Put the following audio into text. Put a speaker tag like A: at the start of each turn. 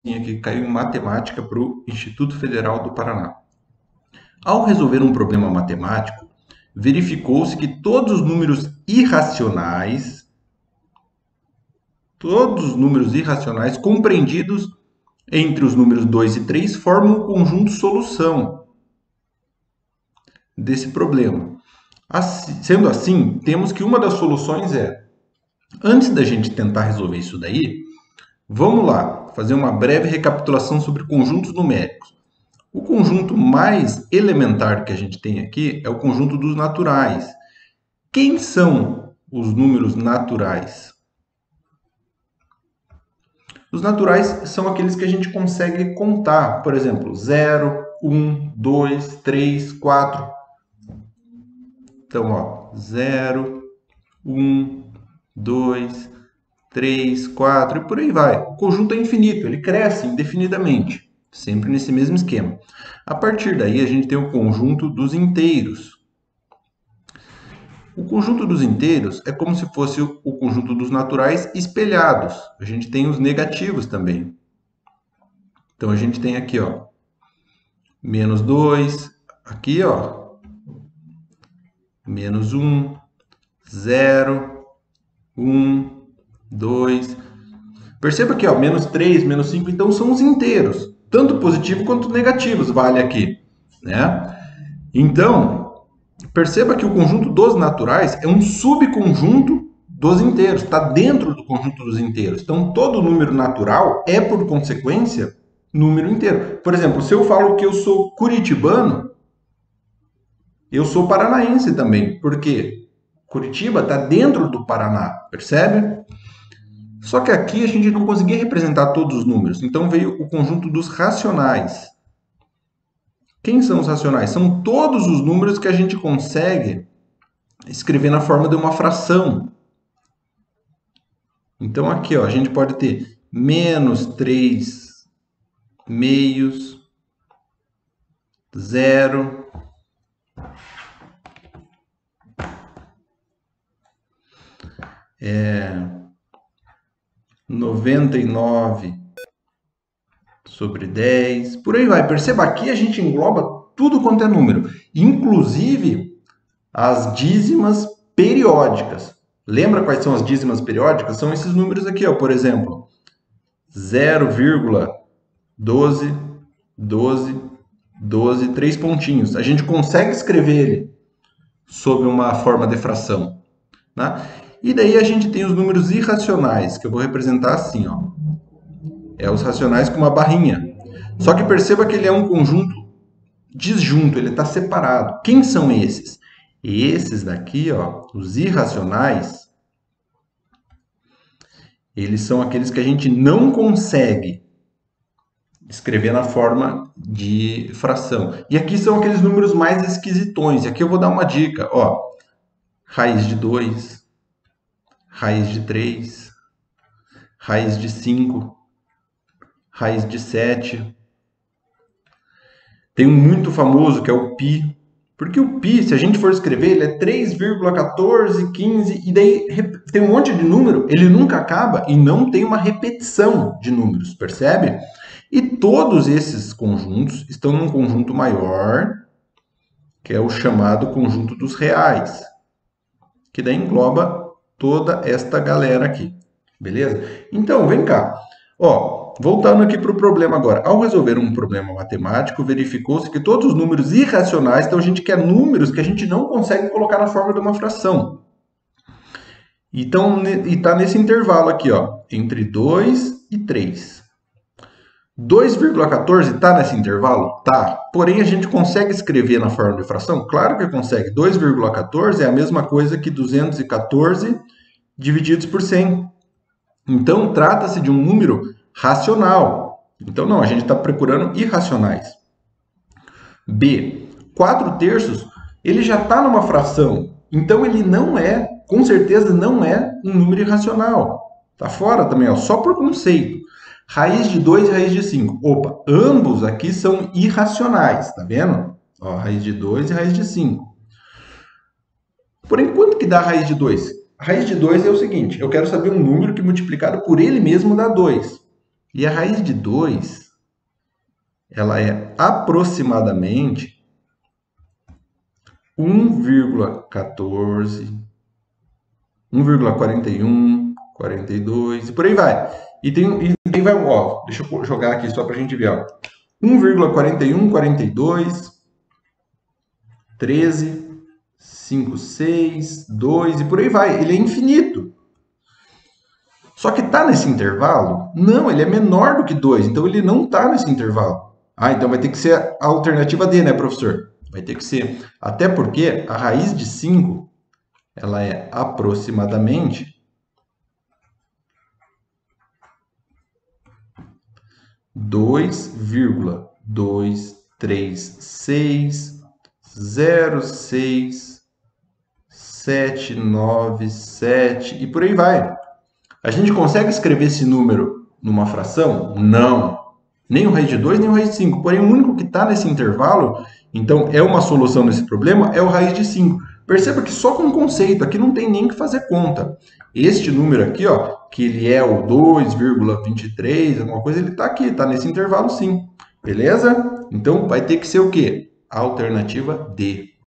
A: que caiu em matemática para o Instituto Federal do Paraná. Ao resolver um problema matemático, verificou-se que todos os números irracionais compreendidos entre os números 2 e 3 formam o conjunto solução desse problema. Sendo assim, temos que uma das soluções é, antes da gente tentar resolver isso daí, vamos lá fazer uma breve recapitulação sobre conjuntos numéricos. O conjunto mais elementar que a gente tem aqui é o conjunto dos naturais. Quem são os números naturais? Os naturais são aqueles que a gente consegue contar. Por exemplo, 0, 1, 2, 3, 4. Então, ó, 0, 1, 2, 3, 4 e por aí vai. O conjunto é infinito, ele cresce indefinidamente, sempre nesse mesmo esquema. A partir daí, a gente tem o conjunto dos inteiros. O conjunto dos inteiros é como se fosse o conjunto dos naturais espelhados. A gente tem os negativos também. Então, a gente tem aqui, ó, menos 2, aqui, ó, menos 1, 0, 1, 2. Perceba aqui, ó, menos 3, menos 5, então são os inteiros. Tanto positivo quanto negativos vale aqui, né? Então, perceba que o conjunto dos naturais é um subconjunto dos inteiros, está dentro do conjunto dos inteiros. Então, todo número natural é, por consequência, número inteiro. Por exemplo, se eu falo que eu sou curitibano, eu sou paranaense também, porque Curitiba está dentro do Paraná, percebe? Só que aqui a gente não conseguia representar todos os números, então veio o conjunto dos racionais. Quem são os racionais? São todos os números que a gente consegue escrever na forma de uma fração. Então aqui, ó, a gente pode ter menos 3 meios, 0, 99 sobre 10, por aí vai. Perceba, aqui a gente engloba tudo quanto é número, inclusive as dízimas periódicas. Lembra quais são as dízimas periódicas? São esses números aqui, ó, por exemplo, 0,12, 12, 12, 3 pontinhos. A gente consegue escrever ele sob uma forma de fração, né? E daí a gente tem os números irracionais, que eu vou representar assim, ó. É os racionais com uma barrinha. Só que perceba que ele é um conjunto disjunto, ele está separado. Quem são esses? Esses daqui, ó, os irracionais, eles são aqueles que a gente não consegue escrever na forma de fração. E aqui são aqueles números mais esquisitões. E aqui eu vou dar uma dica, ó. Raiz de 2, raiz de 3, raiz de 5, raiz de 7. Tem um muito famoso que é o π. Porque o π, se a gente for escrever, ele é 3,1415 e daí tem um monte de número, ele nunca acaba e não tem uma repetição de números, percebe? E todos esses conjuntos estão num conjunto maior, que é o chamado conjunto dos reais, que daí engloba toda esta galera aqui, beleza? Então, vem cá. Ó, voltando aqui para o problema agora. Ao resolver um problema matemático, verificou-se que todos os números irracionais, então a gente quer números que a gente não consegue colocar na forma de uma fração. Então, e está nesse intervalo aqui, ó, entre 2 e 3. 2,14 está nesse intervalo? Tá. Porém, a gente consegue escrever na forma de fração? Claro que consegue. 2,14 é a mesma coisa que 214 divididos por 100. Então, trata-se de um número racional. Então, não, a gente está procurando irracionais. B, 4 terços, ele já está numa fração. Então, ele não é, com certeza, não é um número irracional. Está fora também, ó, só por conceito. Raiz de 2 e raiz de 5. Opa, ambos aqui são irracionais, tá vendo? Ó, raiz de 2 e raiz de 5. Porém, quanto que dá a raiz de 2? A raiz de 2 é o seguinte, eu quero saber um número que multiplicado por ele mesmo dá 2. E a raiz de 2, ela é aproximadamente 1,14, 1,41, 42, e por aí vai. E daí vai, ó, deixa eu jogar aqui só para a gente ver, ó. 1,41, 42, 13, 5, 6, 2, e por aí vai. Ele é infinito. Só que está nesse intervalo? Não, ele é menor do que 2, então ele não está nesse intervalo. Ah, então vai ter que ser a alternativa D, né, professor? Vai ter que ser. Até porque a raiz de 5, ela é aproximadamente 2,23606797 e por aí vai. A gente consegue escrever esse número numa fração? Não. Nem o raiz de 2, nem o raiz de 5. Porém, o único que está nesse intervalo, então é uma solução desse problema, é o raiz de 5. Perceba que só com o conceito, aqui não tem nem que fazer conta. Este número aqui, ó, que ele é o 2,23, alguma coisa, ele está aqui, está nesse intervalo sim. Beleza? Então, vai ter que ser o quê? A alternativa D.